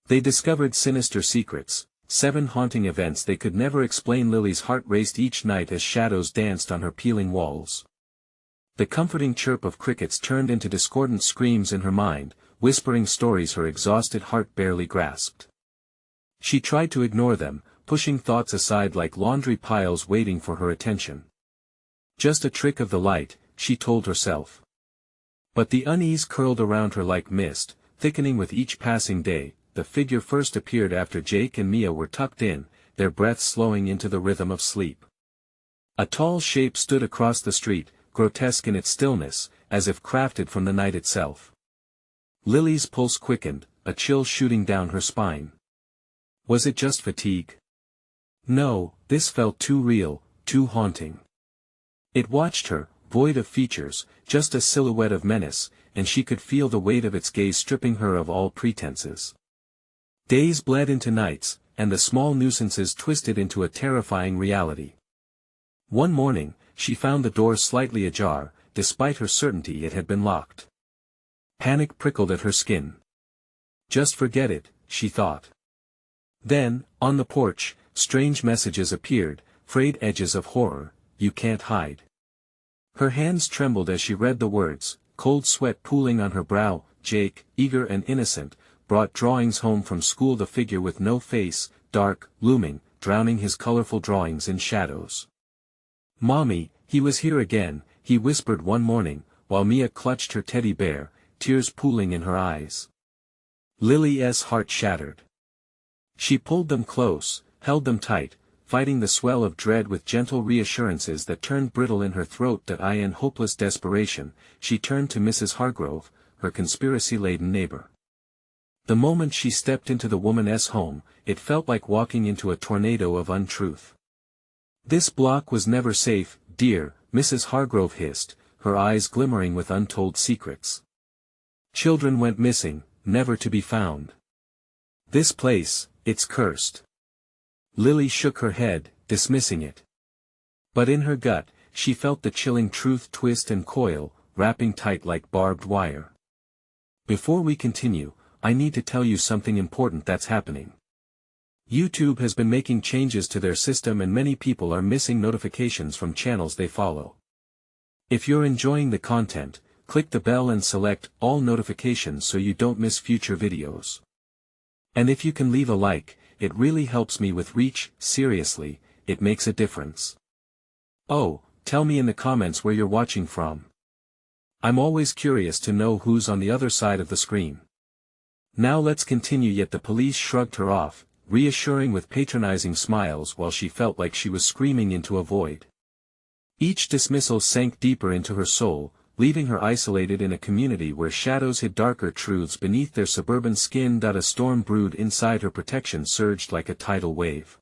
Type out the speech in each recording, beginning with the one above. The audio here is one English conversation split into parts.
They discovered sinister secrets, 7 haunting events they could never explain. Lily's heart raced each night as shadows danced on her peeling walls. The comforting chirp of crickets turned into discordant screams in her mind, whispering stories her exhausted heart barely grasped. She tried to ignore them, pushing thoughts aside like laundry piles waiting for her attention. Just a trick of the light, she told herself. But the unease curled around her like mist, thickening with each passing day. The figure first appeared after Jake and Mia were tucked in, their breaths slowing into the rhythm of sleep. A tall shape stood across the street, grotesque in its stillness, as if crafted from the night itself. Lily's pulse quickened, a chill shooting down her spine. Was it just fatigue? No, this felt too real, too haunting. It watched her, void of features, just a silhouette of menace, and she could feel the weight of its gaze stripping her of all pretenses. Days bled into nights, and the small nuisances twisted into a terrifying reality. One morning, she found the door slightly ajar, despite her certainty it had been locked. Panic prickled at her skin. Just forget it, she thought. Then, on the porch, strange messages appeared, frayed edges of horror, "You can't hide." Her hands trembled as she read the words, cold sweat pooling on her brow. Jake, eager and innocent, brought drawings home from school. The figure with no face, dark, looming, drowning his colorful drawings in shadows. "Mommy, he was here again," he whispered one morning, while Mia clutched her teddy bear, tears pooling in her eyes. Lily's heart shattered. She pulled them close, held them tight, fighting the swell of dread with gentle reassurances that turned brittle in her throat. In hopeless desperation, she turned to Mrs. Hargrove, her conspiracy-laden neighbor. The moment she stepped into the woman's home, it felt like walking into a tornado of untruth. "This block was never safe, dear," Mrs. Hargrove hissed, her eyes glimmering with untold secrets. "Children went missing, never to be found. This place, it's cursed." Lily shook her head, dismissing it. But in her gut, she felt the chilling truth twist and coil, wrapping tight like barbed wire. Before we continue, I need to tell you something important that's happening. YouTube has been making changes to their system and many people are missing notifications from channels they follow. If you're enjoying the content, click the bell and select all notifications so you don't miss future videos. And if you can leave a like, it really helps me with reach. Seriously, it makes a difference. Oh, tell me in the comments where you're watching from. I'm always curious to know who's on the other side of the screen. Now let's continue. Yet the police shrugged her off, reassuring with patronizing smiles while she felt like she was screaming into a void. Each dismissal sank deeper into her soul, leaving her isolated in a community where shadows hid darker truths beneath their suburban skin. A storm brewed inside her. Protection surged like a tidal wave.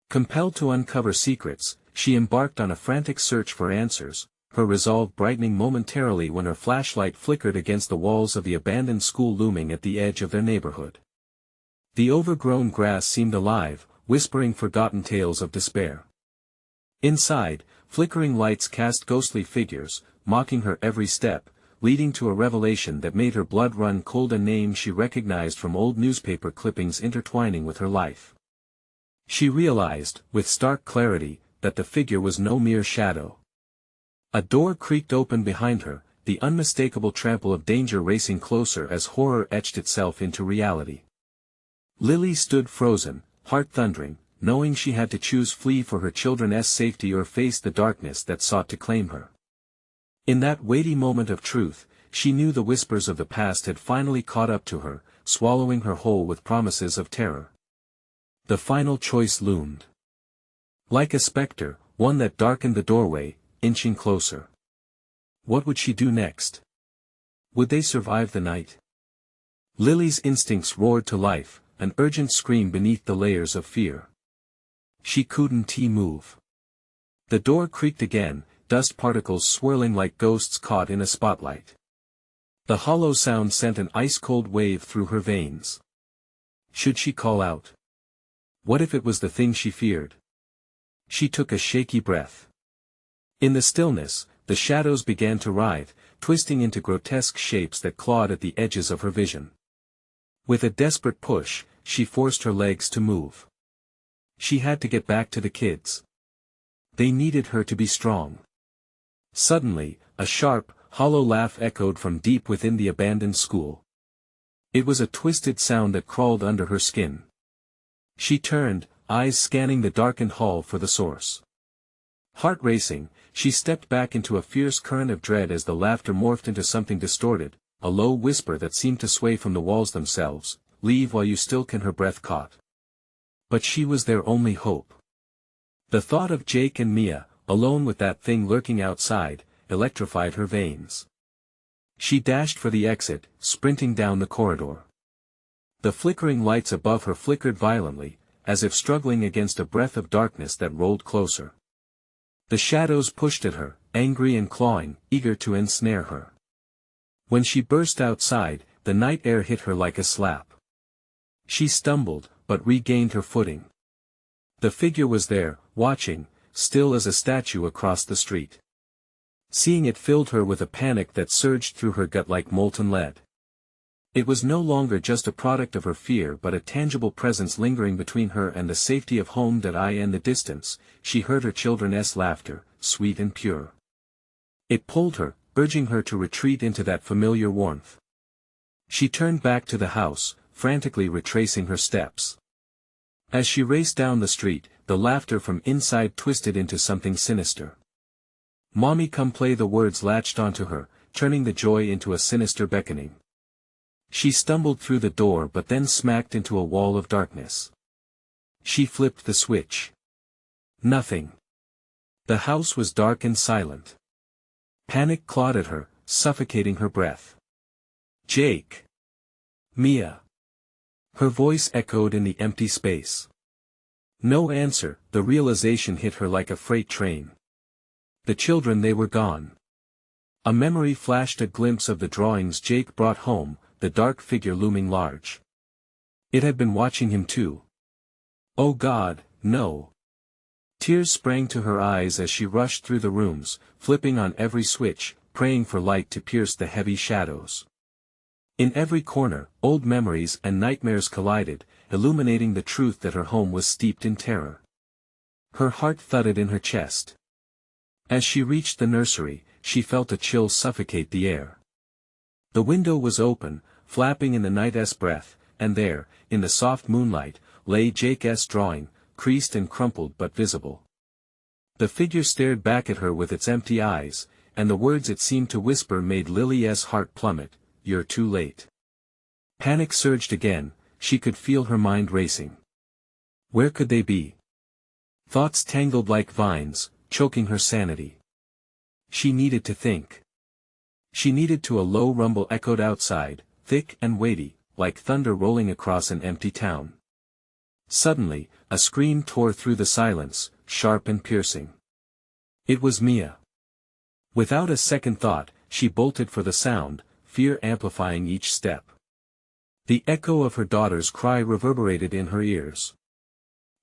Compelled to uncover secrets, she embarked on a frantic search for answers, her resolve brightening momentarily when her flashlight flickered against the walls of the abandoned school looming at the edge of their neighborhood. The overgrown grass seemed alive, whispering forgotten tales of despair. Inside, flickering lights cast ghostly figures, mocking her every step, leading to a revelation that made her blood run cold, a name she recognized from old newspaper clippings intertwining with her life. She realized, with stark clarity, that the figure was no mere shadow. A door creaked open behind her, the unmistakable trample of danger racing closer as horror etched itself into reality. Lily stood frozen, heart thundering, knowing she had to choose: flee for her children's safety or face the darkness that sought to claim her. In that weighty moment of truth, she knew the whispers of the past had finally caught up to her, swallowing her whole with promises of terror. The final choice loomed. Like a specter, one that darkened the doorway, inching closer. What would she do next? Would they survive the night? Lily's instincts roared to life, an urgent scream beneath the layers of fear. She couldn't move. The door creaked again, dust particles swirling like ghosts caught in a spotlight. The hollow sound sent an ice-cold wave through her veins. Should she call out? What if it was the thing she feared? She took a shaky breath. In the stillness, the shadows began to writhe, twisting into grotesque shapes that clawed at the edges of her vision. With a desperate push, she forced her legs to move. She had to get back to the kids. They needed her to be strong. Suddenly, a sharp, hollow laugh echoed from deep within the abandoned school. It was a twisted sound that crawled under her skin. She turned, eyes scanning the darkened hall for the source. Heart racing, she stepped back into a fierce current of dread as the laughter morphed into something distorted, a low whisper that seemed to sway from the walls themselves. "Leave while you still can." Her breath caught. But she was their only hope. The thought of Jake and Mia, alone with that thing lurking outside, electrified her veins. She dashed for the exit, sprinting down the corridor. The flickering lights above her flickered violently, as if struggling against a breath of darkness that rolled closer. The shadows pushed at her, angry and clawing, eager to ensnare her. When she burst outside, the night air hit her like a slap. She stumbled, but regained her footing. The figure was there, watching, still as a statue across the street. Seeing it filled her with a panic that surged through her gut like molten lead. It was no longer just a product of her fear but a tangible presence lingering between her and the safety of home. In the distance, she heard her children's laughter, sweet and pure. It pulled her, urging her to retreat into that familiar warmth. She turned back to the house, frantically retracing her steps. As she raced down the street, the laughter from inside twisted into something sinister. "Mommy, come play." The words latched onto her, turning the joy into a sinister beckoning. She stumbled through the door but then smacked into a wall of darkness. She flipped the switch. Nothing. The house was dark and silent. Panic clawed at her, suffocating her breath. "Jake! Mia!" Her voice echoed in the empty space. No answer. The realization hit her like a freight train. The children, they were gone. A memory flashed, a glimpse of the drawings Jake brought home, the dark figure looming large. It had been watching him too. Oh God, no. Tears sprang to her eyes as she rushed through the rooms, flipping on every switch, praying for light to pierce the heavy shadows. In every corner, old memories and nightmares collided, illuminating the truth that her home was steeped in terror. Her heart thudded in her chest. As she reached the nursery, she felt a chill suffocate the air. The window was open, flapping in the night's breath, and there, in the soft moonlight, lay Jake's drawing, creased and crumpled but visible. The figure stared back at her with its empty eyes, and the words it seemed to whisper made Lily's heart plummet. "You're too late." Panic surged again, she could feel her mind racing. Where could they be? Thoughts tangled like vines, choking her sanity. She needed to think. She needed to. A low rumble echoed outside, thick and weighty, like thunder rolling across an empty town. Suddenly, a scream tore through the silence, sharp and piercing. It was Mia. Without a second thought, she bolted for the sound, fear amplifying each step. The echo of her daughter's cry reverberated in her ears.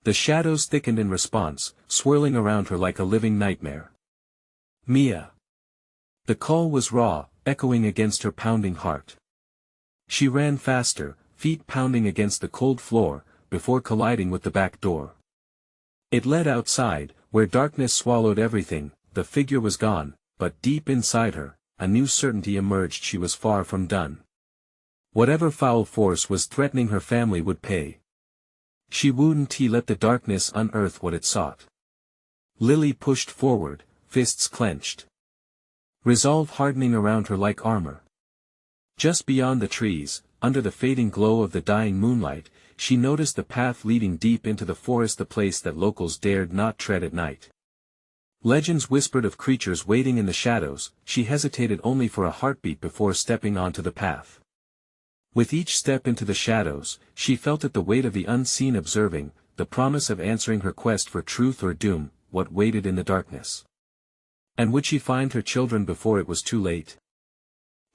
The shadows thickened in response, swirling around her like a living nightmare. "Mia!" The call was raw, echoing against her pounding heart. She ran faster, feet pounding against the cold floor, before colliding with the back door. It led outside, where darkness swallowed everything. The figure was gone, but deep inside her, a new certainty emerged: she was far from done. Whatever foul force was threatening her family would pay. She wouldn't let the darkness unearth what it sought. Lily pushed forward, fists clenched. Resolve hardening around her like armor. Just beyond the trees, under the fading glow of the dying moonlight, she noticed the path leading deep into the forest, the place that locals dared not tread at night. Legends whispered of creatures waiting in the shadows. She hesitated only for a heartbeat before stepping onto the path. With each step into the shadows, she felt it, the weight of the unseen observing, the promise of answering her quest for truth or doom. What waited in the darkness? And would she find her children before it was too late?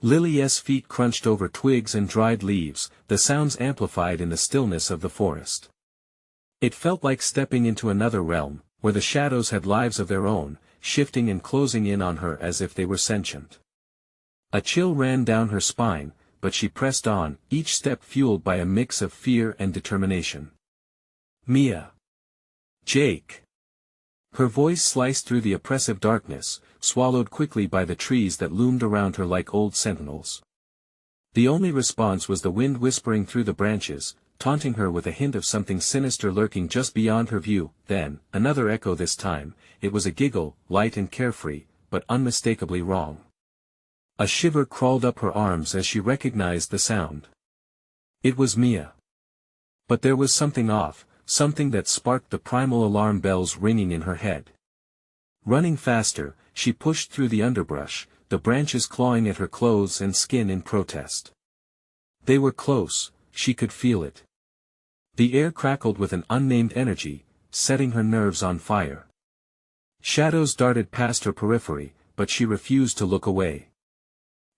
Lily's feet crunched over twigs and dried leaves, the sounds amplified in the stillness of the forest. It felt like stepping into another realm, where the shadows had lives of their own, shifting and closing in on her as if they were sentient. A chill ran down her spine, but she pressed on, each step fueled by a mix of fear and determination. "Mia! Jake!" Her voice sliced through the oppressive darkness, swallowed quickly by the trees that loomed around her like old sentinels. The only response was the wind whispering through the branches, taunting her with a hint of something sinister lurking just beyond her view. Then, another echo this time. It was a giggle, light and carefree, but unmistakably wrong. A shiver crawled up her arms as she recognized the sound. It was Mia. But there was something off, something that sparked the primal alarm bells ringing in her head. Running faster, she pushed through the underbrush, the branches clawing at her clothes and skin in protest. They were close, she could feel it. The air crackled with an unnamed energy, setting her nerves on fire. Shadows darted past her periphery, but she refused to look away.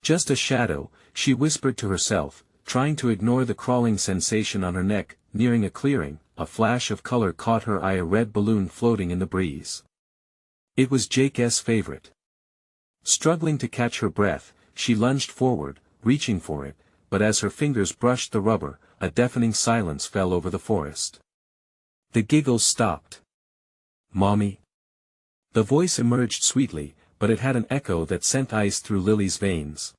"Just a shadow," she whispered to herself, trying to ignore the crawling sensation on her neck. Nearing a clearing, a flash of color caught her eye, a red balloon floating in the breeze. It was Jake's favorite. Struggling to catch her breath, she lunged forward, reaching for it, but as her fingers brushed the rubber, a deafening silence fell over the forest. The giggles stopped. "Mommy?" The voice emerged sweetly, but it had an echo that sent ice through Lily's veins.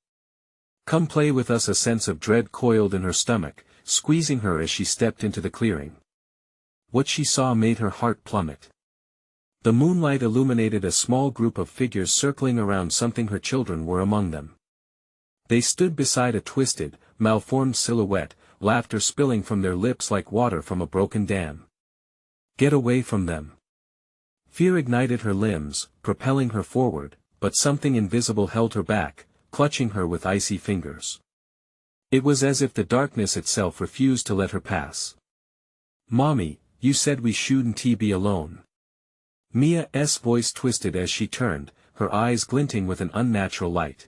"Come play with us." A sense of dread coiled in her stomach, squeezing her as she stepped into the clearing. What she saw made her heart plummet. The moonlight illuminated a small group of figures circling around something. Her children were among them. They stood beside a twisted, malformed silhouette, laughter spilling from their lips like water from a broken dam. "Get away from them." Fear ignited her limbs, propelling her forward, but something invisible held her back, clutching her with icy fingers. It was as if the darkness itself refused to let her pass. "Mommy, you said we shouldn't be alone." Mia's voice twisted as she turned, her eyes glinting with an unnatural light.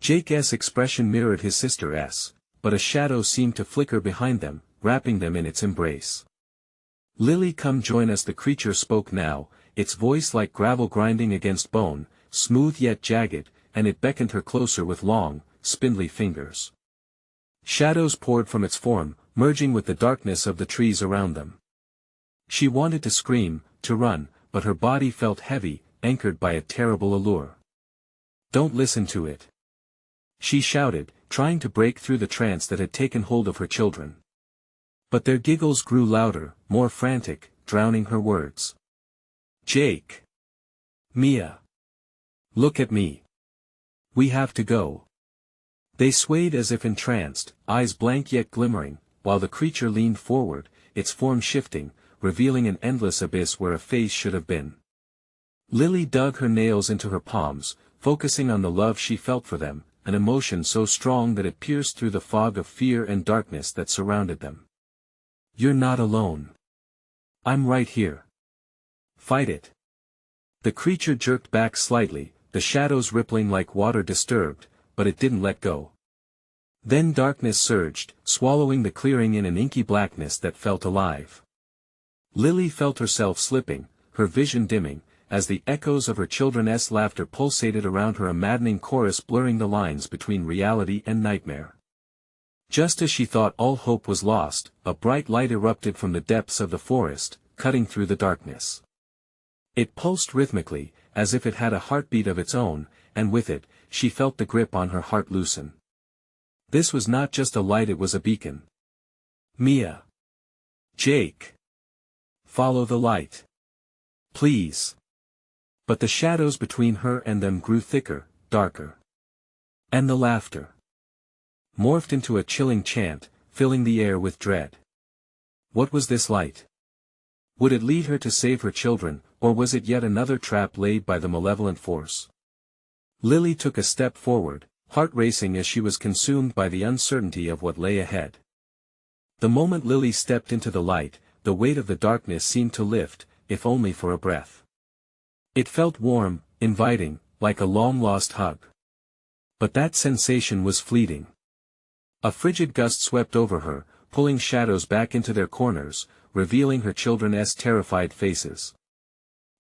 Jake's expression mirrored his sister's, but a shadow seemed to flicker behind them, wrapping them in its embrace. "Lily, come join us." The creature spoke now, its voice like gravel grinding against bone, smooth yet jagged, and it beckoned her closer with long, spindly fingers. Shadows poured from its form, merging with the darkness of the trees around them. She wanted to scream, to run, but her body felt heavy, anchored by a terrible allure. "Don't listen to it," she shouted, trying to break through the trance that had taken hold of her children. But their giggles grew louder, more frantic, drowning her words. "Jake! Mia! Look at me! We have to go." They swayed as if entranced, eyes blank yet glimmering, while the creature leaned forward, its form shifting, revealing an endless abyss where a face should have been. Lily dug her nails into her palms, focusing on the love she felt for them, an emotion so strong that it pierced through the fog of fear and darkness that surrounded them. "You're not alone. I'm right here. Fight it." The creature jerked back slightly, the shadows rippling like water disturbed, but it didn't let go. Then darkness surged, swallowing the clearing in an inky blackness that felt alive. Lily felt herself slipping, her vision dimming, as the echoes of her children's laughter pulsated around her, a maddening chorus blurring the lines between reality and nightmare. Just as she thought all hope was lost, a bright light erupted from the depths of the forest, cutting through the darkness. It pulsed rhythmically, as if it had a heartbeat of its own, and with it, she felt the grip on her heart loosen. This was not just a light, it was a beacon. "Mia! Jake! Follow the light. Please!" But the shadows between her and them grew thicker, darker. And the laughter morphed into a chilling chant, filling the air with dread. What was this light? Would it lead her to save her children, or was it yet another trap laid by the malevolent force? Lily took a step forward, heart racing as she was consumed by the uncertainty of what lay ahead. The moment Lily stepped into the light, the weight of the darkness seemed to lift, if only for a breath. It felt warm, inviting, like a long-lost hug. But that sensation was fleeting. A frigid gust swept over her, pulling shadows back into their corners, revealing her children's terrified faces.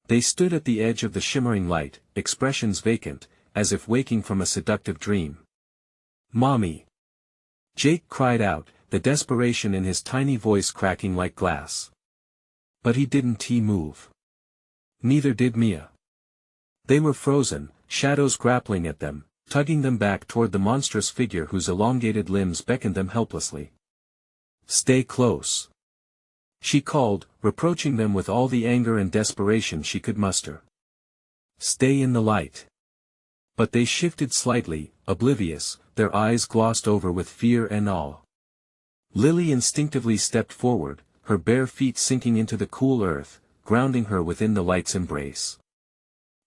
They stood at the edge of the shimmering light, expressions vacant, as if waking from a seductive dream. "Mommy! Jake cried out, the desperation in his tiny voice cracking like glass. But he didn't move. Neither did Mia. They were frozen, shadows grappling at them, tugging them back toward the monstrous figure whose elongated limbs beckoned them helplessly. "Stay close," she called, reproaching them with all the anger and desperation she could muster. "Stay in the light." But they shifted slightly, oblivious, their eyes glossed over with fear and awe. Lily instinctively stepped forward, her bare feet sinking into the cool earth, grounding her within the light's embrace.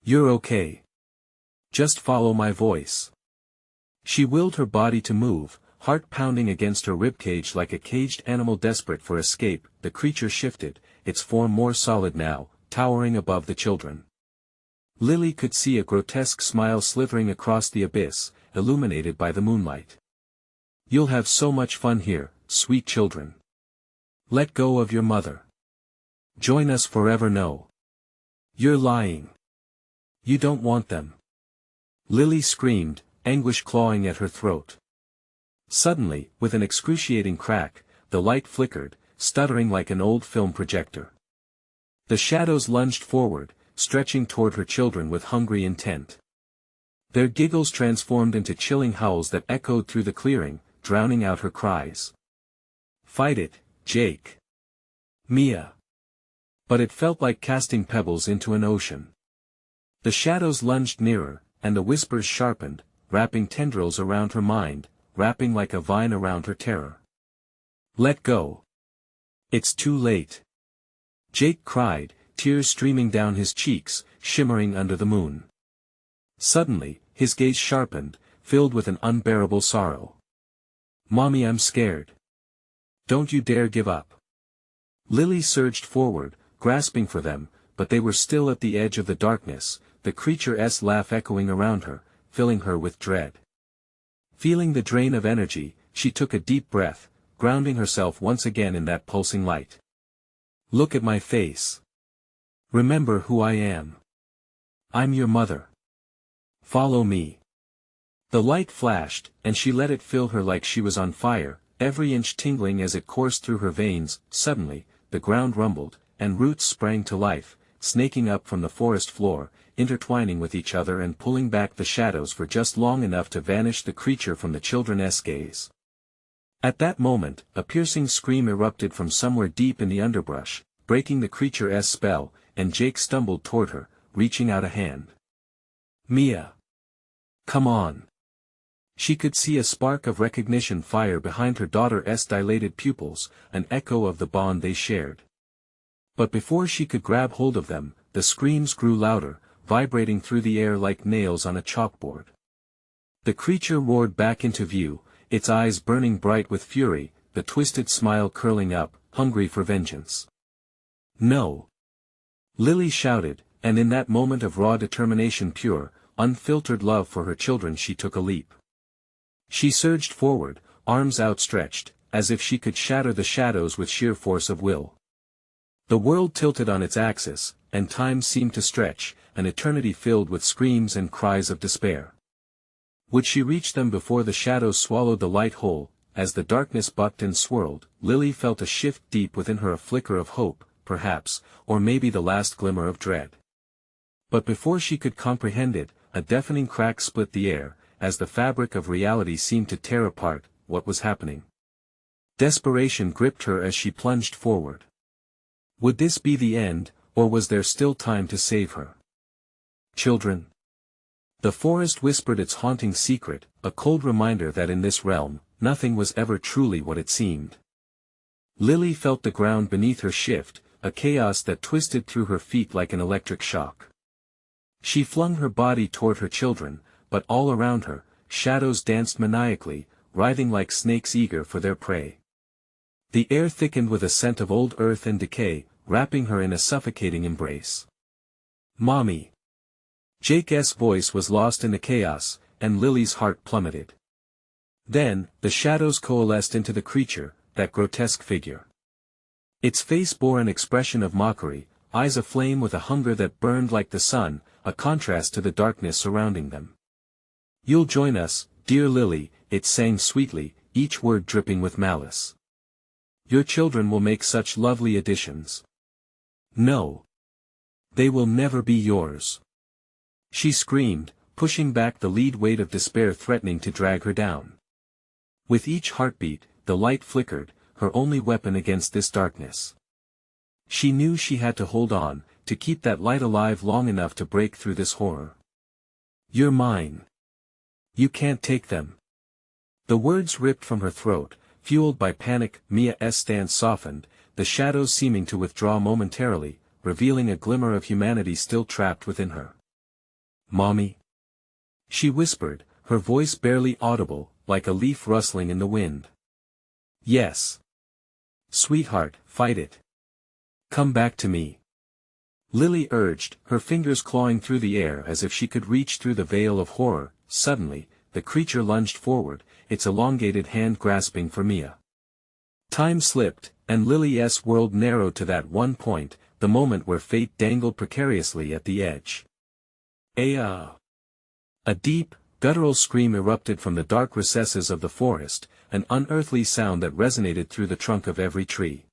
"You're okay. Just follow my voice." She willed her body to move, heart pounding against her ribcage like a caged animal desperate for escape. The creature shifted, its form more solid now, towering above the children. Lily could see a grotesque smile slithering across the abyss, illuminated by the moonlight. "You'll have so much fun here, sweet children. Let go of your mother. Join us forever." "No. You're lying. You don't want them." Lily screamed, anguish clawing at her throat. Suddenly, with an excruciating crack, the light flickered, stuttering like an old film projector. The shadows lunged forward, stretching toward her children with hungry intent. Their giggles transformed into chilling howls that echoed through the clearing, drowning out her cries. "Fight it, Jake. Mia." But it felt like casting pebbles into an ocean. The shadows lunged nearer, and the whispers sharpened, wrapping tendrils around her mind, wrapping like a vine around her terror. "Let go. It's too late." Jake cried, tears streaming down his cheeks, shimmering under the moon. Suddenly, his gaze sharpened, filled with an unbearable sorrow. "Mommy, I'm scared. Don't you dare give up." Lily surged forward, grasping for them, but they were still at the edge of the darkness, the creature's laugh echoing around her, filling her with dread. Feeling the drain of energy, she took a deep breath, grounding herself once again in that pulsing light. "Look at my face. Remember who I am. I'm your mother. Follow me." The light flashed, and she let it fill her like she was on fire, every inch tingling as it coursed through her veins. Suddenly, the ground rumbled, and roots sprang to life, snaking up from the forest floor, intertwining with each other and pulling back the shadows for just long enough to vanish the creature from the children's gaze. At that moment, a piercing scream erupted from somewhere deep in the underbrush, breaking the creature's spell, and Jake stumbled toward her, reaching out a hand. "Mia. Come on." She could see a spark of recognition fire behind her daughter's dilated pupils, an echo of the bond they shared. But before she could grab hold of them, the screams grew louder, vibrating through the air like nails on a chalkboard. The creature roared back into view, its eyes burning bright with fury, the twisted smile curling up, hungry for vengeance. "No!" Lily shouted, and in that moment of raw determination, pure, unfiltered love for her children, she took a leap. She surged forward, arms outstretched, as if she could shatter the shadows with sheer force of will. The world tilted on its axis, and time seemed to stretch, an eternity filled with screams and cries of despair. Would she reach them before the shadows swallowed the light whole? As the darkness bucked and swirled, Lily felt a shift deep within her, a flicker of hope, perhaps, or maybe the last glimmer of dread. But before she could comprehend it, a deafening crack split the air, as the fabric of reality seemed to tear apart. What was happening? Desperation gripped her as she plunged forward. Would this be the end, or was there still time to save her? "Children." The forest whispered its haunting secret, a cold reminder that in this realm, nothing was ever truly what it seemed. Lily felt the ground beneath her shift, a chaos that twisted through her feet like an electric shock. She flung her body toward her children, but all around her, shadows danced maniacally, writhing like snakes eager for their prey. The air thickened with a scent of old earth and decay, wrapping her in a suffocating embrace. "Mommy." Jake's voice was lost in the chaos, and Lily's heart plummeted. Then, the shadows coalesced into the creature, that grotesque figure. Its face bore an expression of mockery, eyes aflame with a hunger that burned like the sun, a contrast to the darkness surrounding them. "You'll join us, dear Lily," it sang sweetly, each word dripping with malice. Your children will make such lovely additions. No. They will never be yours. She screamed, pushing back the lead weight of despair threatening to drag her down. With each heartbeat, the light flickered, her only weapon against this darkness. She knew she had to hold on, to keep that light alive long enough to break through this horror. You're mine. You can't take them. The words ripped from her throat, fueled by panic. Mia's stance softened, the shadows seeming to withdraw momentarily, revealing a glimmer of humanity still trapped within her. Mommy? She whispered, her voice barely audible, like a leaf rustling in the wind. Yes. Sweetheart, fight it. Come back to me. Lily urged, her fingers clawing through the air as if she could reach through the veil of horror. Suddenly, the creature lunged forward, its elongated hand grasping for Mia. Time slipped, and Lily's world narrowed to that one point, the moment where fate dangled precariously at the edge. A deep, guttural scream erupted from the dark recesses of the forest, an unearthly sound that resonated through the trunk of every tree.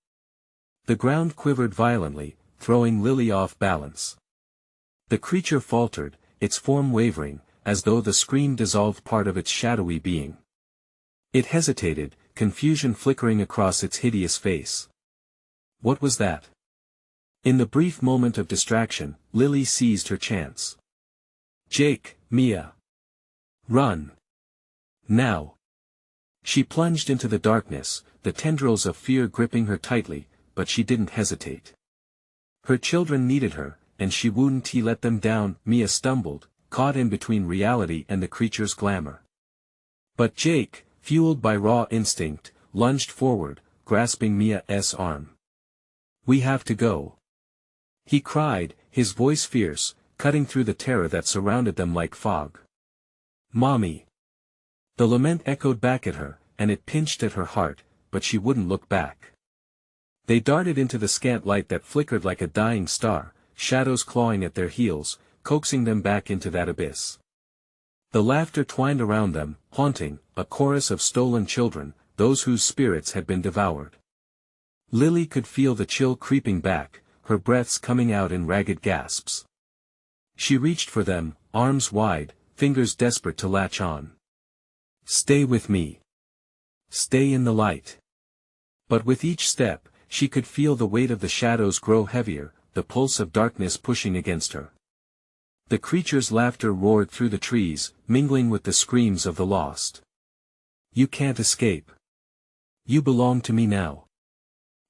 The ground quivered violently, throwing Lily off balance. The creature faltered, its form wavering, as though the scream dissolved part of its shadowy being. It hesitated, confusion flickering across its hideous face. What was that? In the brief moment of distraction, Lily seized her chance. Jake, Mia. Run. Now. She plunged into the darkness, the tendrils of fear gripping her tightly, but she didn't hesitate. Her children needed her, and she wouldn't let them down. Mia stumbled, caught in between reality and the creature's glamour. But Jake, fueled by raw instinct, lunged forward, grasping Mia's arm. We have to go. He cried, his voice fierce, cutting through the terror that surrounded them like fog. Mommy. The lament echoed back at her, and it pinched at her heart, but she wouldn't look back. They darted into the scant light that flickered like a dying star, shadows clawing at their heels, coaxing them back into that abyss. The laughter twined around them, haunting, a chorus of stolen children, those whose spirits had been devoured. Lily could feel the chill creeping back, her breaths coming out in ragged gasps. She reached for them, arms wide, fingers desperate to latch on. Stay with me. Stay in the light. But with each step, she could feel the weight of the shadows grow heavier, the pulse of darkness pushing against her. The creature's laughter roared through the trees, mingling with the screams of the lost. You can't escape. You belong to me now.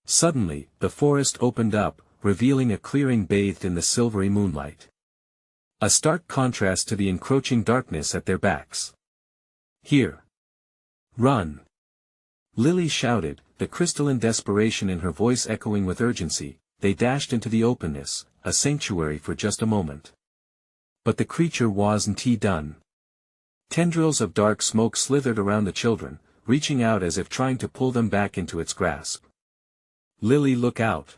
Suddenly, the forest opened up, revealing a clearing bathed in the silvery moonlight. A stark contrast to the encroaching darkness at their backs. Here. Run. Lily shouted, the crystalline desperation in her voice echoing with urgency. They dashed into the openness, a sanctuary for just a moment. But the creature wasn't done. Tendrils of dark smoke slithered around the children, reaching out as if trying to pull them back into its grasp. Lily, look out.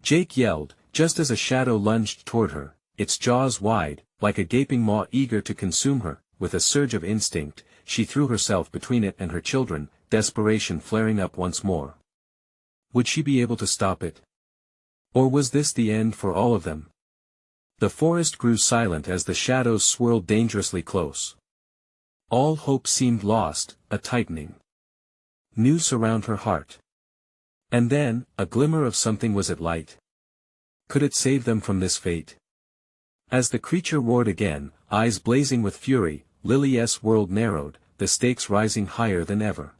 Jake yelled, just as a shadow lunged toward her, its jaws wide, like a gaping maw eager to consume her. With a surge of instinct, she threw herself between it and her children, desperation flaring up once more. Would she be able to stop it? Or was this the end for all of them? The forest grew silent as the shadows swirled dangerously close. All hope seemed lost, a tightening noose around her heart. And then, a glimmer of something was at light. Could it save them from this fate? As the creature roared again, eyes blazing with fury, Lily's world narrowed, the stakes rising higher than ever.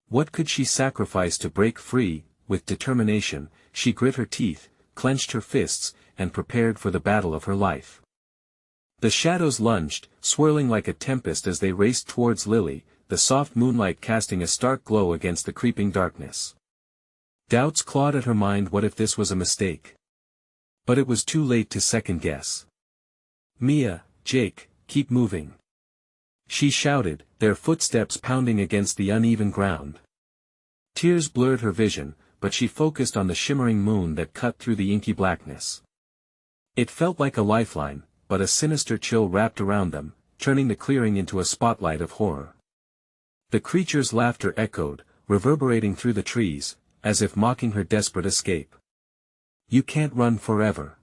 What could she sacrifice to break free? With determination, she grit her teeth, clenched her fists, and prepared for the battle of her life. The shadows lunged, swirling like a tempest as they raced towards Lily, the soft moonlight casting a stark glow against the creeping darkness. Doubts clawed at her mind. What if this was a mistake? But it was too late to second-guess. Mia, Jake, keep moving. She shouted, their footsteps pounding against the uneven ground. Tears blurred her vision, but she focused on the shimmering moon that cut through the inky blackness. It felt like a lifeline, but a sinister chill wrapped around them, turning the clearing into a spotlight of horror. The creature's laughter echoed, reverberating through the trees, as if mocking her desperate escape. "You can't run forever."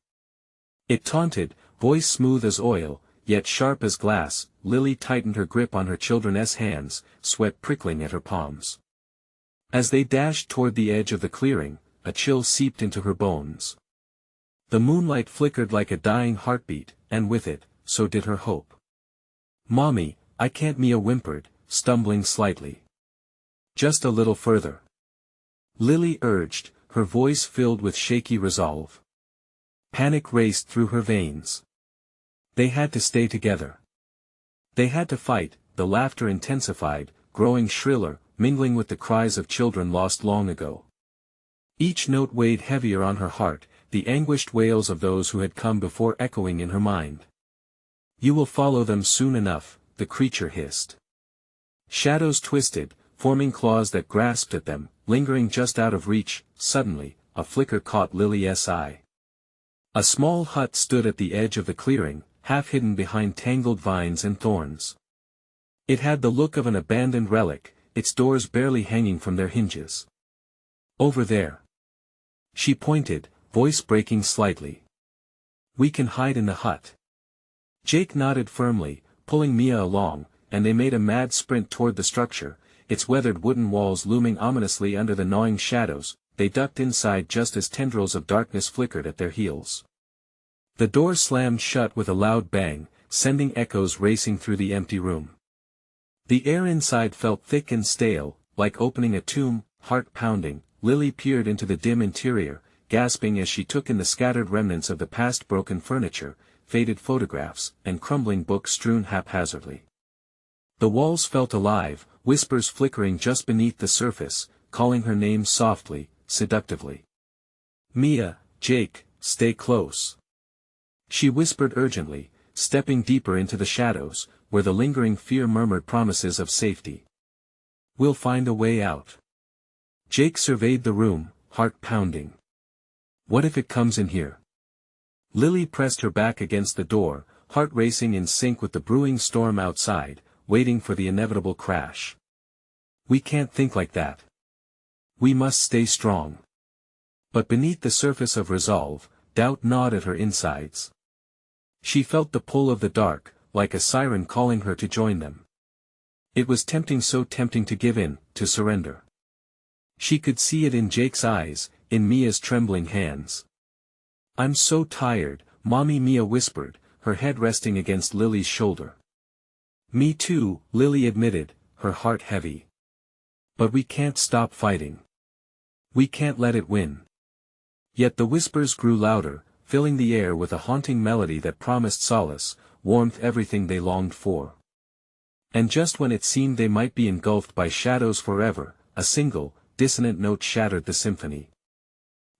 It taunted, voice smooth as oil, yet sharp as glass. Lily tightened her grip on her children's hands, sweat prickling at her palms. As they dashed toward the edge of the clearing, a chill seeped into her bones. The moonlight flickered like a dying heartbeat, and with it, so did her hope. "Mommy, I can't," Mia whimpered, stumbling slightly. "Just a little further," Lily urged, her voice filled with shaky resolve. Panic raced through her veins. They had to stay together. They had to fight. The laughter intensified, growing shriller, mingling with the cries of children lost long ago. Each note weighed heavier on her heart, the anguished wails of those who had come before echoing in her mind. "You will follow them soon enough," the creature hissed. Shadows twisted, forming claws that grasped at them, lingering just out of reach. Suddenly, a flicker caught Lily's eye. A small hut stood at the edge of the clearing, half hidden behind tangled vines and thorns. It had the look of an abandoned relic, its doors barely hanging from their hinges. "Over there." She pointed, voice breaking slightly. "We can hide in the hut." Jake nodded firmly, pulling Mia along, and they made a mad sprint toward the structure, its weathered wooden walls looming ominously under the gnawing shadows. They ducked inside just as tendrils of darkness flickered at their heels. The door slammed shut with a loud bang, sending echoes racing through the empty room. The air inside felt thick and stale, like opening a tomb. Heart pounding, Lily peered into the dim interior, gasping as she took in the scattered remnants of the past. Broken furniture, faded photographs, and crumbling books strewn haphazardly. The walls felt alive, whispers flickering just beneath the surface, calling her name softly, seductively. "Mia, Jake, stay close," she whispered urgently, stepping deeper into the shadows, where the lingering fear murmured promises of safety. "We'll find a way out." Jake surveyed the room, heart pounding. "What if it comes in here?" Lily pressed her back against the door, heart racing in sync with the brewing storm outside, waiting for the inevitable crash. "We can't think like that. We must stay strong." But beneath the surface of resolve, doubt gnawed at her insides. She felt the pull of the dark, like a siren calling her to join them. It was tempting, so tempting to give in, to surrender. She could see it in Jake's eyes, in Mia's trembling hands. "I'm so tired, Mommy," Mia whispered, her head resting against Lily's shoulder. "Me too," Lily admitted, her heart heavy. "But we can't stop fighting. We can't let it win." Yet the whispers grew louder, filling the air with a haunting melody that promised solace, warmth, everything they longed for. And just when it seemed they might be engulfed by shadows forever, a single, dissonant note shattered the symphony.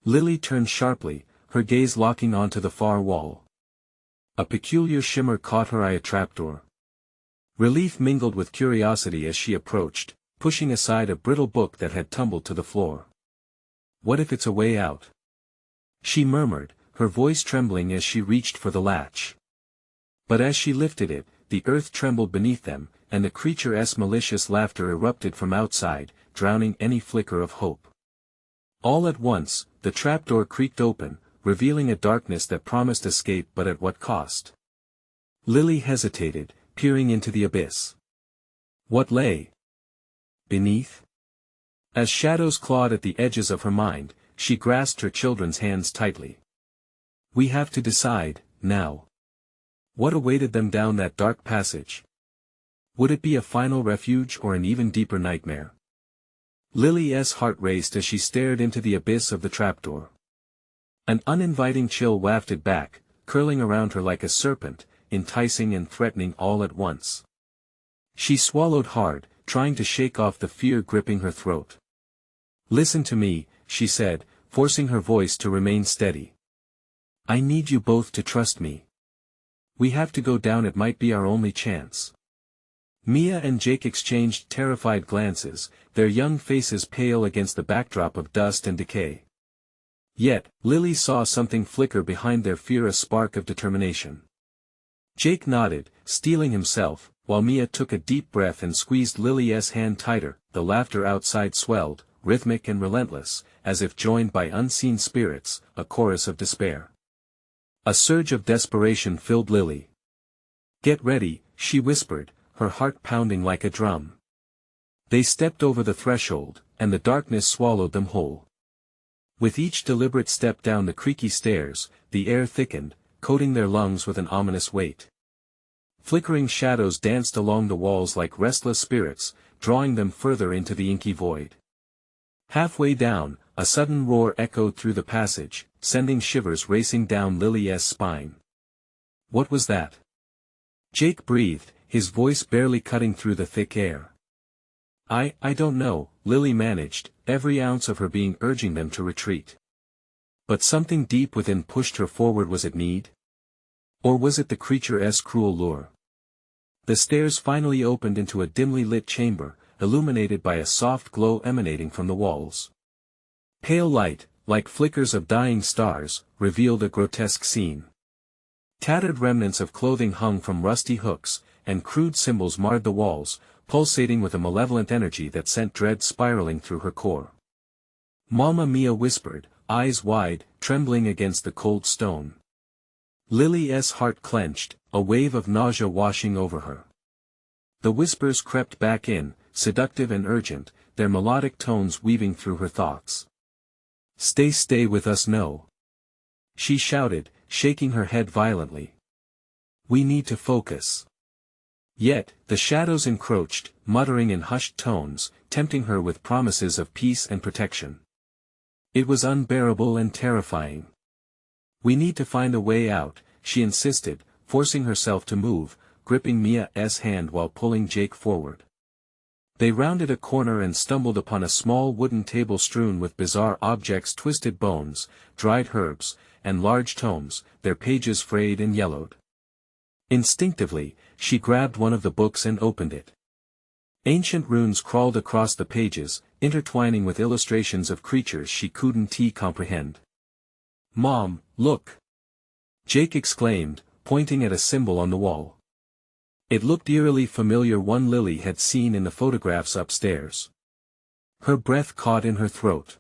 Lily turned sharply, her gaze locking onto the far wall. A peculiar shimmer caught her eye, a trapdoor. Relief mingled with curiosity as she approached, pushing aside a brittle book that had tumbled to the floor. "What if it's a way out?" she murmured, her voice trembling as she reached for the latch. But as she lifted it, the earth trembled beneath them, and the creature's malicious laughter erupted from outside, drowning any flicker of hope. All at once, the trapdoor creaked open, revealing a darkness that promised escape, but at what cost? Lily hesitated, peering into the abyss. What lay beneath? As shadows clawed at the edges of her mind, she grasped her children's hands tightly. "We have to decide, now. What awaited them down that dark passage? Would it be a final refuge or an even deeper nightmare?" Lily's heart raced as she stared into the abyss of the trapdoor. An uninviting chill wafted back, curling around her like a serpent, enticing and threatening all at once. She swallowed hard, trying to shake off the fear gripping her throat. "Listen to me," she said, forcing her voice to remain steady. "I need you both to trust me. We have to go down, it might be our only chance." Mia and Jake exchanged terrified glances, their young faces pale against the backdrop of dust and decay. Yet, Lily saw something flicker behind their fear, a spark of determination. Jake nodded, steeling himself, while Mia took a deep breath and squeezed Lily's hand tighter. The laughter outside swelled, rhythmic and relentless, as if joined by unseen spirits, a chorus of despair. A surge of desperation filled Lily. "Get ready," she whispered, her heart pounding like a drum. They stepped over the threshold, and the darkness swallowed them whole. With each deliberate step down the creaky stairs, the air thickened, coating their lungs with an ominous weight. Flickering shadows danced along the walls like restless spirits, drawing them further into the inky void. Halfway down, a sudden roar echoed through the passage, sending shivers racing down Lily's spine. What was that? Jake breathed, his voice barely cutting through the thick air. I don't know," Lily managed, every ounce of her being urging them to retreat. But something deep within pushed her forward. Was it need? Or was it the creature's cruel lure? The stairs finally opened into a dimly lit chamber, illuminated by a soft glow emanating from the walls. Pale light, like flickers of dying stars, revealed a grotesque scene. Tattered remnants of clothing hung from rusty hooks, and crude symbols marred the walls, pulsating with a malevolent energy that sent dread spiraling through her core. "Mama," Mia whispered, eyes wide, trembling against the cold stone. Lily's heart clenched, a wave of nausea washing over her. The whispers crept back in, seductive and urgent, their melodic tones weaving through her thoughts. Stay with us." "No," she shouted, shaking her head violently. "We need to focus." Yet, the shadows encroached, muttering in hushed tones, tempting her with promises of peace and protection. It was unbearable and terrifying. "We need to find a way out," she insisted, forcing herself to move, gripping Mia's hand while pulling Jake forward. They rounded a corner and stumbled upon a small wooden table strewn with bizarre objects: twisted bones, dried herbs, and large tomes, their pages frayed and yellowed. Instinctively, she grabbed one of the books and opened it. Ancient runes crawled across the pages, intertwining with illustrations of creatures she couldn't comprehend. "Mom, look!" Jake exclaimed, pointing at a symbol on the wall. It looked eerily familiar, one Lily had seen in the photographs upstairs. Her breath caught in her throat.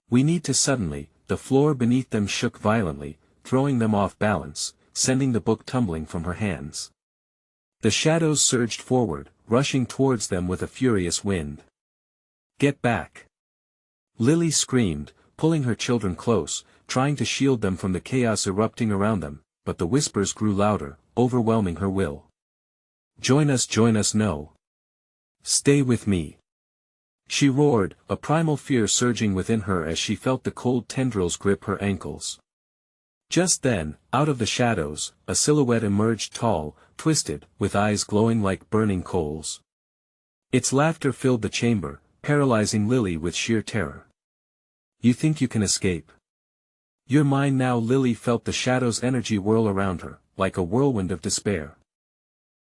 "We need to." Suddenly, the floor beneath them shook violently, throwing them off balance, sending the book tumbling from her hands. The shadows surged forward, rushing towards them with a furious wind. "Get back!" Lily screamed, pulling her children close, trying to shield them from the chaos erupting around them, but the whispers grew louder, overwhelming her will. Join us, no. Stay with me." She roared, a primal fear surging within her as she felt the cold tendrils grip her ankles. Just then, out of the shadows, a silhouette emerged, tall, twisted, with eyes glowing like burning coals. Its laughter filled the chamber, paralyzing Lily with sheer terror. "You think you can escape? You're mine now." Lily felt the shadow's energy whirl around her, like a whirlwind of despair.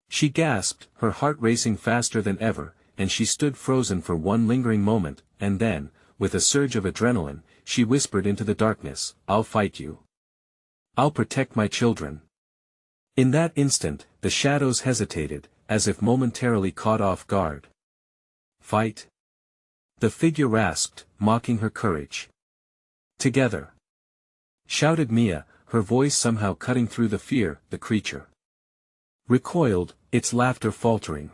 She gasped, her heart racing faster than ever, and she stood frozen for one lingering moment, and then, with a surge of adrenaline, she whispered into the darkness, "I'll fight you. I'll protect my children." In that instant, the shadows hesitated, as if momentarily caught off guard. "Fight?" the figure rasped, mocking her courage. "Together!" shouted Mia, her voice somehow cutting through the fear. The creature recoiled, its laughter faltering.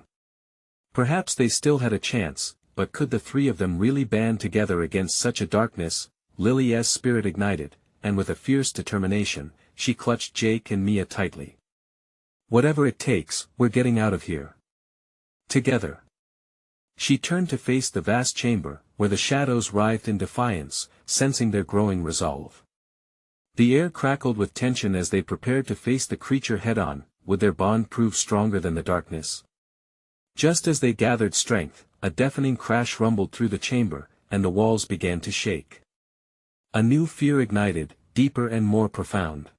Perhaps they still had a chance, but could the three of them really band together against such a darkness? Lily's spirit ignited, and with a fierce determination, she clutched Jake and Mia tightly. "Whatever it takes, we're getting out of here. Together." She turned to face the vast chamber, where the shadows writhed in defiance, sensing their growing resolve. The air crackled with tension as they prepared to face the creature head-on. Would their bond prove stronger than the darkness? Just as they gathered strength, a deafening crash rumbled through the chamber, and the walls began to shake. A new fear ignited, deeper and more profound.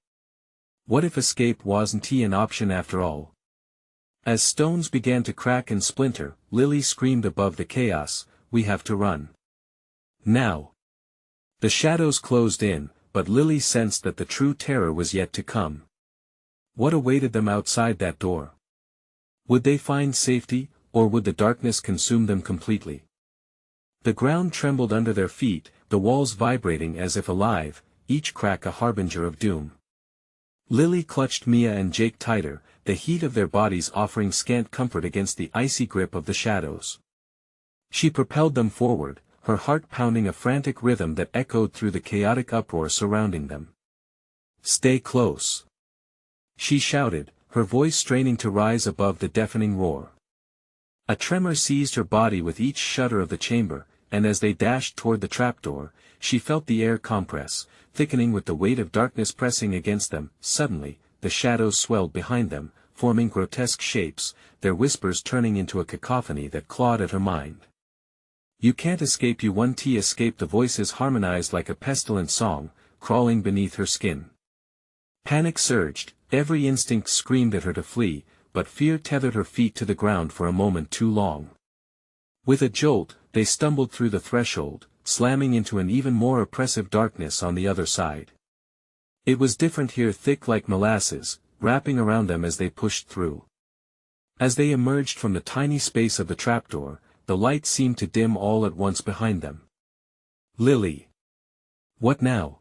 What if escape wasn't an option after all? As stones began to crack and splinter, Lily screamed above the chaos, "We have to run. Now!" The shadows closed in, but Lily sensed that the true terror was yet to come. What awaited them outside that door? Would they find safety, or would the darkness consume them completely? The ground trembled under their feet, the walls vibrating as if alive, each crack a harbinger of doom. Lily clutched Mia and Jake tighter, the heat of their bodies offering scant comfort against the icy grip of the shadows. She propelled them forward, her heart pounding a frantic rhythm that echoed through the chaotic uproar surrounding them. "Stay close," she shouted, her voice straining to rise above the deafening roar. A tremor seized her body with each shudder of the chamber, and as they dashed toward the trapdoor, she felt the air compress, thickening with the weight of darkness pressing against them. Suddenly, the shadows swelled behind them, forming grotesque shapes, their whispers turning into a cacophony that clawed at her mind. "You can't escape, you won't escape." The voices harmonized like a pestilent song, crawling beneath her skin. Panic surged, every instinct screamed at her to flee, but fear tethered her feet to the ground for a moment too long. With a jolt, they stumbled through the threshold, slamming into an even more oppressive darkness on the other side. It was different here, thick like molasses, wrapping around them as they pushed through. As they emerged from the tiny space of the trapdoor, the light seemed to dim all at once behind them. "Lily! What now?"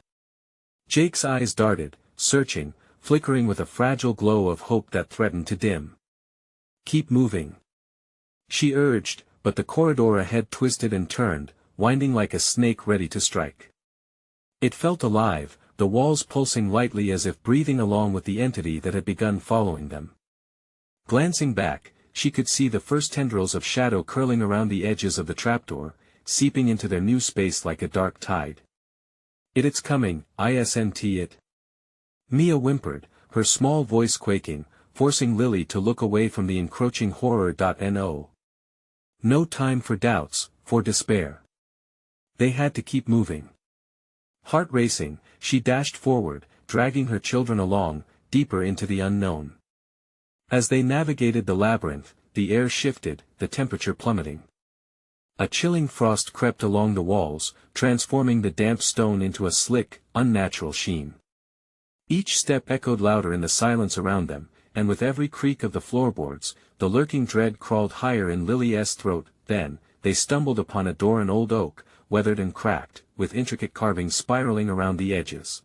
Jake's eyes darted, searching, flickering with a fragile glow of hope that threatened to dim. "Keep moving," she urged, but the corridor ahead twisted and turned, winding like a snake ready to strike. It felt alive, the walls pulsing lightly as if breathing along with the entity that had begun following them. Glancing back, she could see the first tendrils of shadow curling around the edges of the trapdoor, seeping into their new space like a dark tide. It's coming, isn't it?" Mia whimpered, her small voice quaking, forcing Lily to look away from the encroaching horror. No. No time for doubts, for despair. They had to keep moving. Heart racing, she dashed forward, dragging her children along, deeper into the unknown. As they navigated the labyrinth, the air shifted, the temperature plummeting. A chilling frost crept along the walls, transforming the damp stone into a slick, unnatural sheen. Each step echoed louder in the silence around them, and with every creak of the floorboards, the lurking dread crawled higher in Lily's throat. Then, they stumbled upon a door, an old oak, weathered and cracked, with intricate carvings spiraling around the edges.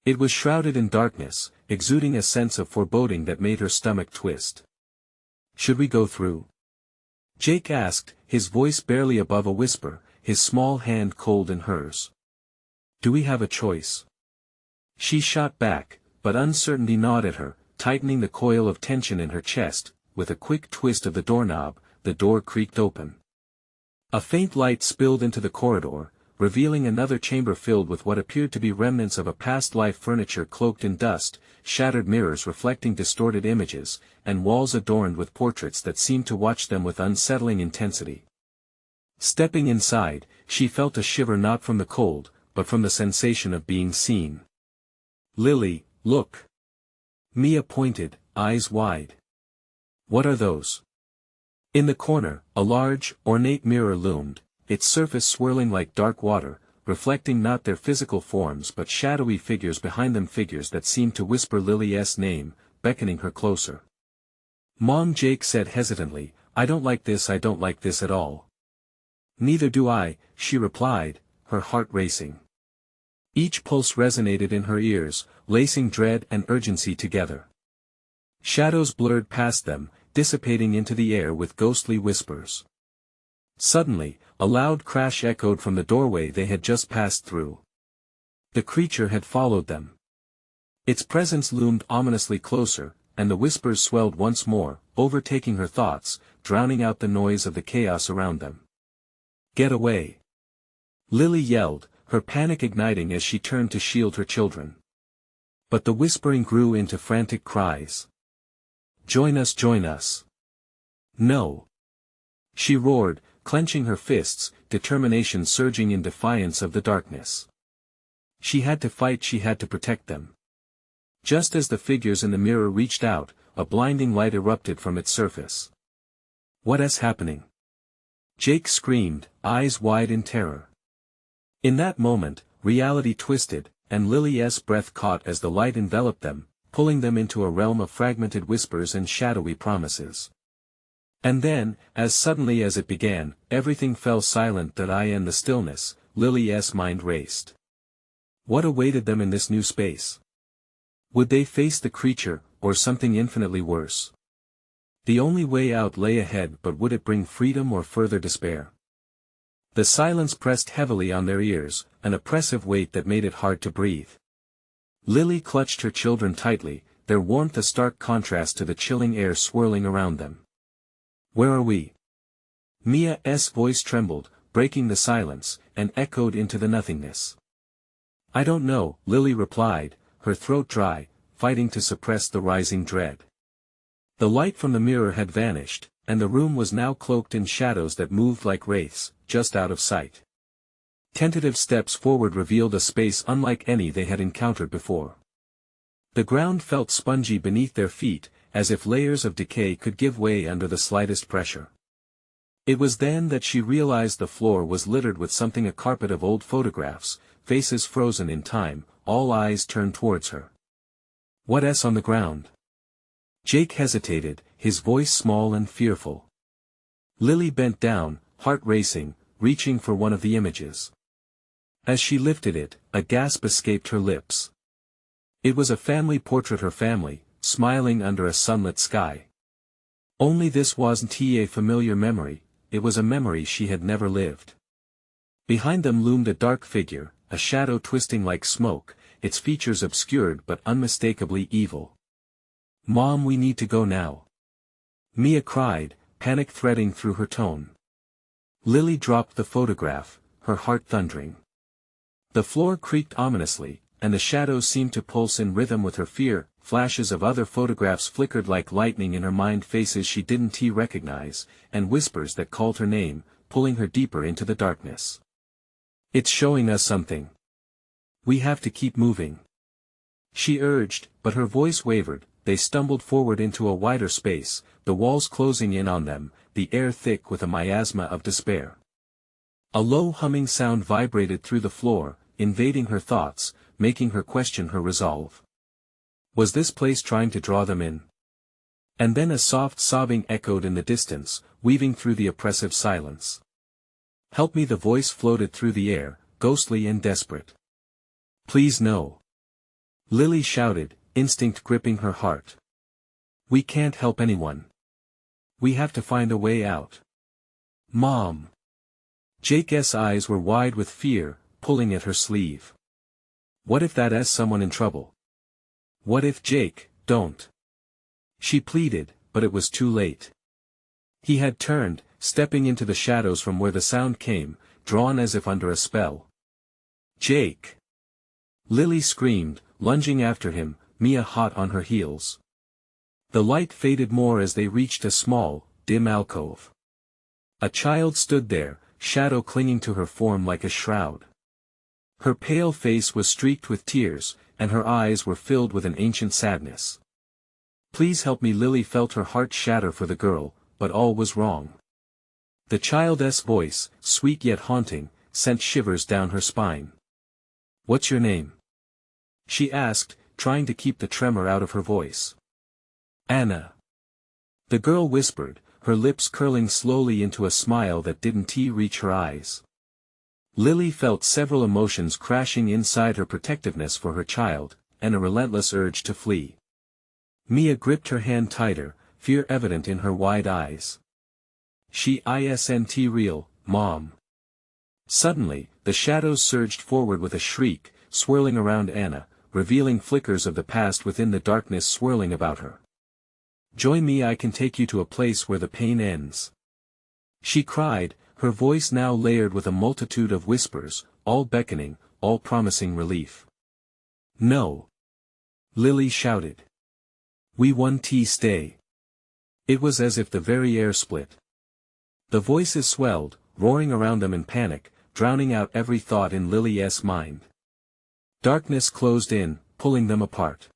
It was shrouded in darkness, exuding a sense of foreboding that made her stomach twist. "Should we go through?" Jake asked, his voice barely above a whisper, his small hand cold in hers. "Do we have a choice?" She shot back, but uncertainty gnawed at her, tightening the coil of tension in her chest. With a quick twist of the doorknob, the door creaked open. A faint light spilled into the corridor, revealing another chamber filled with what appeared to be remnants of a past life, furniture cloaked in dust, shattered mirrors reflecting distorted images, and walls adorned with portraits that seemed to watch them with unsettling intensity. Stepping inside, she felt a shiver, not from the cold, but from the sensation of being seen. "Lily, look." Mia pointed, eyes wide. "What are those?" In the corner, a large, ornate mirror loomed, its surface swirling like dark water, reflecting not their physical forms but shadowy figures behind them, figures that seemed to whisper Lily's name, beckoning her closer. "Mom," Jake said hesitantly, I don't like this at all." "Neither do I," she replied, her heart racing. Each pulse resonated in her ears, lacing dread and urgency together. Shadows blurred past them, dissipating into the air with ghostly whispers. Suddenly, a loud crash echoed from the doorway they had just passed through. The creature had followed them. Its presence loomed ominously closer, and the whispers swelled once more, overtaking her thoughts, drowning out the noise of the chaos around them. "Get away!" Lily yelled, her panic igniting as she turned to shield her children. But the whispering grew into frantic cries. Join us, join us." "No!" she roared, clenching her fists, determination surging in defiance of the darkness. She had to fight, she had to protect them. Just as the figures in the mirror reached out, a blinding light erupted from its surface. "What is happening?" Jake screamed, eyes wide in terror. In that moment, reality twisted, and Lily's breath caught as the light enveloped them, pulling them into a realm of fragmented whispers and shadowy promises. And then, as suddenly as it began, everything fell silent. That I and the stillness, Lily's mind raced. What awaited them in this new space? Would they face the creature, or something infinitely worse? The only way out lay ahead, but would it bring freedom or further despair? The silence pressed heavily on their ears, an oppressive weight that made it hard to breathe. Lily clutched her children tightly, their warmth a stark contrast to the chilling air swirling around them. "Where are we?" Mia's voice trembled, breaking the silence, and echoed into the nothingness. "I don't know," Lily replied, her throat dry, fighting to suppress the rising dread. The light from the mirror had vanished, and the room was now cloaked in shadows that moved like wraiths, just out of sight. Tentative steps forward revealed a space unlike any they had encountered before. The ground felt spongy beneath their feet, as if layers of decay could give way under the slightest pressure. It was then that she realized the floor was littered with something, a carpet of old photographs, faces frozen in time, all eyes turned towards her. "What's on the ground?" Jake hesitated, his voice small and fearful. Lily bent down, heart racing, reaching for one of the images. As she lifted it, a gasp escaped her lips. It was a family portrait, her family, smiling under a sunlit sky. Only this wasn't a familiar memory, it was a memory she had never lived. Behind them loomed a dark figure, a shadow twisting like smoke, its features obscured but unmistakably evil. "Mom, we need to go now," Mia cried, panic threading through her tone. Lily dropped the photograph, her heart thundering. The floor creaked ominously, and the shadows seemed to pulse in rhythm with her fear. Flashes of other photographs flickered like lightning in her mind, faces she didn't recognize, and whispers that called her name, pulling her deeper into the darkness. "It's showing us something. We have to keep moving," she urged, but her voice wavered. They stumbled forward into a wider space, the walls closing in on them, the air thick with a miasma of despair. A low humming sound vibrated through the floor, invading her thoughts, making her question her resolve. Was this place trying to draw them in? And then a soft sobbing echoed in the distance, weaving through the oppressive silence. "Help me," the voice floated through the air, ghostly and desperate. "Please no," Lily shouted, instinct gripping her heart. "We can't help anyone. We have to find a way out." "Mom." Jake's eyes were wide with fear, pulling at her sleeve. "What if that's someone in trouble? What if Jake, don't." She pleaded, but it was too late. He had turned, stepping into the shadows from where the sound came, drawn as if under a spell. "Jake!" Lily screamed, lunging after him, Mia hot on her heels. The light faded more as they reached a small, dim alcove. A child stood there, shadow clinging to her form like a shroud. Her pale face was streaked with tears, and her eyes were filled with an ancient sadness. "Please help me." Lily felt her heart shatter for the girl, but all was wrong. The child's voice, sweet yet haunting, sent shivers down her spine. "What's your name?" she asked, trying to keep the tremor out of her voice. "Anna," the girl whispered, her lips curling slowly into a smile that didn't reach her eyes. Lily felt several emotions crashing inside her: protectiveness for her child, and a relentless urge to flee. Mia gripped her hand tighter, fear evident in her wide eyes. "She isn't real, Mom." Suddenly, the shadows surged forward with a shriek, swirling around Anna, revealing flickers of the past within the darkness swirling about her. "Join me, I can take you to a place where the pain ends," she cried, her voice now layered with a multitude of whispers, all beckoning, all promising relief. "No!" Lily shouted. "We want to stay." It was as if the very air split. The voices swelled, roaring around them in panic, drowning out every thought in Lily's mind. Darkness closed in, pulling them apart.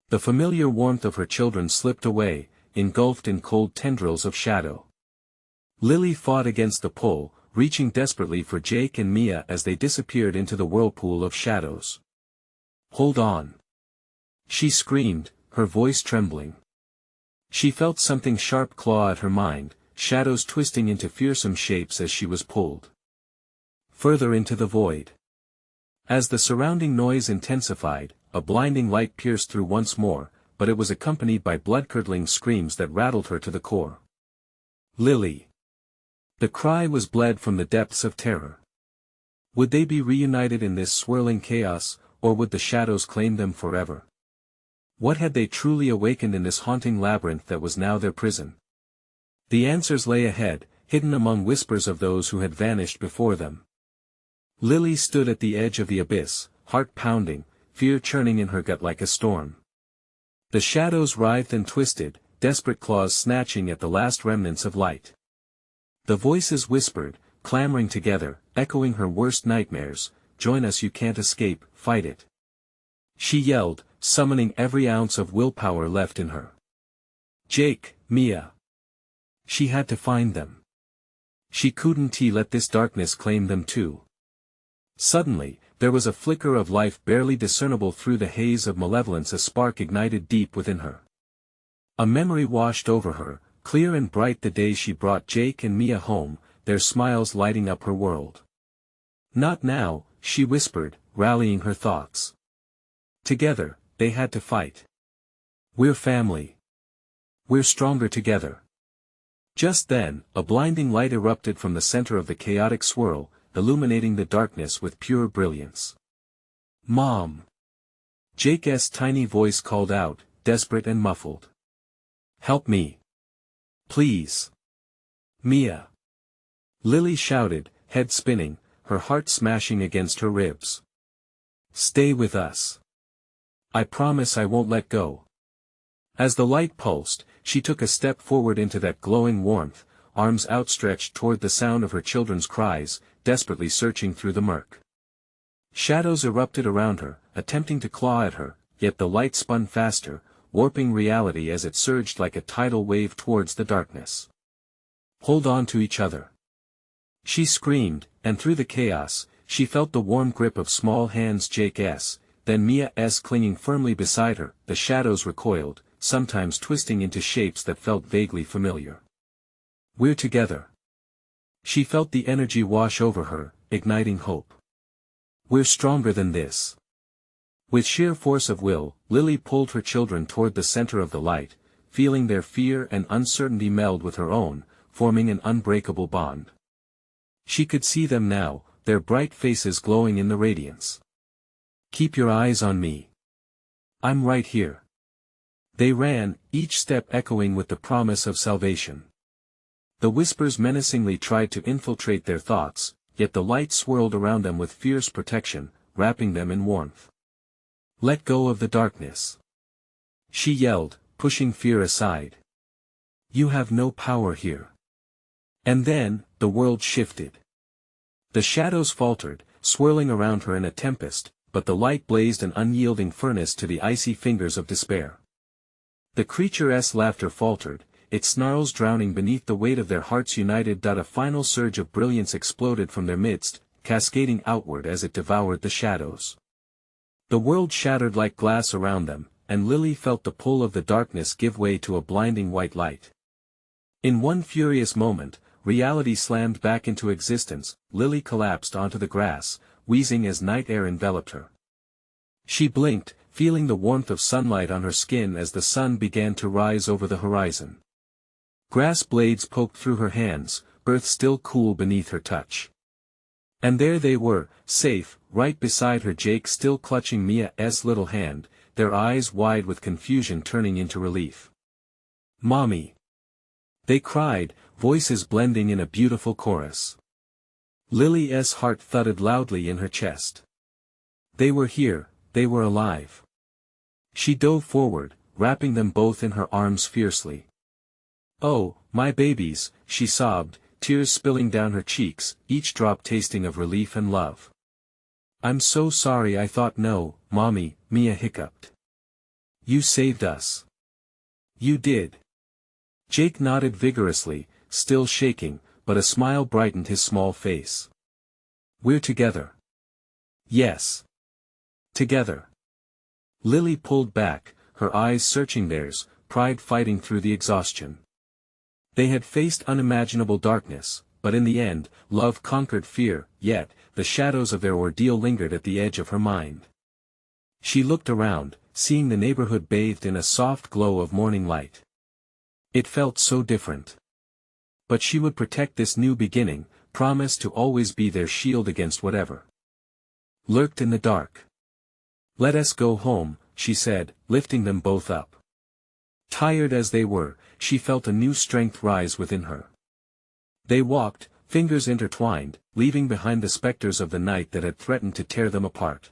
The familiar warmth of her children slipped away, engulfed in cold tendrils of shadow. Lily fought against the pull, reaching desperately for Jake and Mia as they disappeared into the whirlpool of shadows. "Hold on!" She screamed, her voice trembling. She felt something sharp claw at her mind, shadows twisting into fearsome shapes as she was pulled further into the void. As the surrounding noise intensified, a blinding light pierced through once more, but it was accompanied by blood-curdling screams that rattled her to the core. Lily! The cry was bled from the depths of terror. Would they be reunited in this swirling chaos, or would the shadows claim them forever? What had they truly awakened in this haunting labyrinth that was now their prison? The answers lay ahead, hidden among whispers of those who had vanished before them. Lily stood at the edge of the abyss, heart pounding, fear churning in her gut like a storm. The shadows writhed and twisted, desperate claws snatching at the last remnants of light. The voices whispered, clamoring together, echoing her worst nightmares, "Join us, you can't escape, fight it." She yelled, summoning every ounce of willpower left in her. Jake, Mia. She had to find them. She couldn't let this darkness claim them too. Suddenly, there was a flicker of life barely discernible through the haze of malevolence. A spark ignited deep within her. A memory washed over her, clear and bright, the day she brought Jake and Mia home, their smiles lighting up her world. "Not now," she whispered, rallying her thoughts. Together, they had to fight. "We're family. We're stronger together." Just then, a blinding light erupted from the center of the chaotic swirl, illuminating the darkness with pure brilliance. "Mom!" Jake's tiny voice called out, desperate and muffled. "Help me. Please. Mia." Lily shouted, head spinning, her heart smashing against her ribs. "Stay with us. I promise I won't let go." As the light pulsed, she took a step forward into that glowing warmth, arms outstretched toward the sound of her children's cries, desperately searching through the murk. Shadows erupted around her, attempting to claw at her, yet the light spun faster, warping reality as it surged like a tidal wave towards the darkness. "Hold on to each other!" she screamed, and through the chaos, she felt the warm grip of small hands, Jake's, then Mia's clinging firmly beside her. The shadows recoiled, sometimes twisting into shapes that felt vaguely familiar. "We're together." She felt the energy wash over her, igniting hope. "We're stronger than this." With sheer force of will, Lily pulled her children toward the center of the light, feeling their fear and uncertainty meld with her own, forming an unbreakable bond. She could see them now, their bright faces glowing in the radiance. "Keep your eyes on me. I'm right here." They ran, each step echoing with the promise of salvation. The whispers menacingly tried to infiltrate their thoughts, yet the light swirled around them with fierce protection, wrapping them in warmth. "Let go of the darkness," she yelled, pushing fear aside. "You have no power here." And then, the world shifted. The shadows faltered, swirling around her in a tempest, but the light blazed an unyielding furnace to the icy fingers of despair. The creature's laughter faltered, its snarls drowning beneath the weight of their hearts united. A final surge of brilliance exploded from their midst, cascading outward as it devoured the shadows. The world shattered like glass around them, and Lily felt the pull of the darkness give way to a blinding white light. In one furious moment, reality slammed back into existence. Lily collapsed onto the grass, wheezing as night air enveloped her. She blinked, feeling the warmth of sunlight on her skin as the sun began to rise over the horizon. Grass blades poked through her hands, earth still cool beneath her touch. And there they were, safe, right beside her, Jake still clutching Mia's little hand, their eyes wide with confusion turning into relief. "Mommy!" they cried, voices blending in a beautiful chorus. Lily's heart thudded loudly in her chest. They were here, they were alive. She dove forward, wrapping them both in her arms fiercely. "Oh, my babies," she sobbed, tears spilling down her cheeks, each drop tasting of relief and love. "I'm so sorry, I thought." "No, Mommy," Mia hiccuped. "You saved us." "You did." Jake nodded vigorously, still shaking, but a smile brightened his small face. "We're together." "Yes. Together." Lily pulled back, her eyes searching theirs, pride fighting through the exhaustion. They had faced unimaginable darkness, but in the end, love conquered fear, yet, the shadows of their ordeal lingered at the edge of her mind. She looked around, seeing the neighborhood bathed in a soft glow of morning light. It felt so different. But she would protect this new beginning, promise to always be their shield against whatever lurked in the dark. "Let us go home," she said, lifting them both up. Tired as they were, she felt a new strength rise within her. They walked, fingers intertwined, leaving behind the specters of the night that had threatened to tear them apart.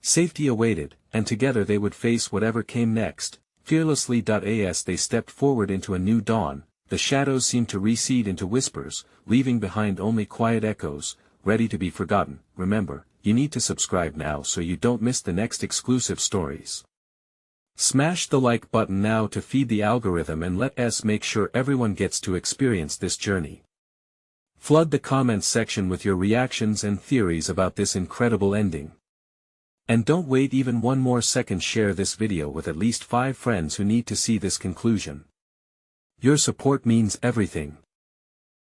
Safety awaited, and together they would face whatever came next, fearlessly. As they stepped forward into a new dawn, the shadows seemed to recede into whispers, leaving behind only quiet echoes, ready to be forgotten. Remember, you need to subscribe now so you don't miss the next exclusive stories. Smash the like button now to feed the algorithm and let us make sure everyone gets to experience this journey. Flood the comments section with your reactions and theories about this incredible ending. And don't wait even one more second, share this video with at least 5 friends who need to see this conclusion. Your support means everything.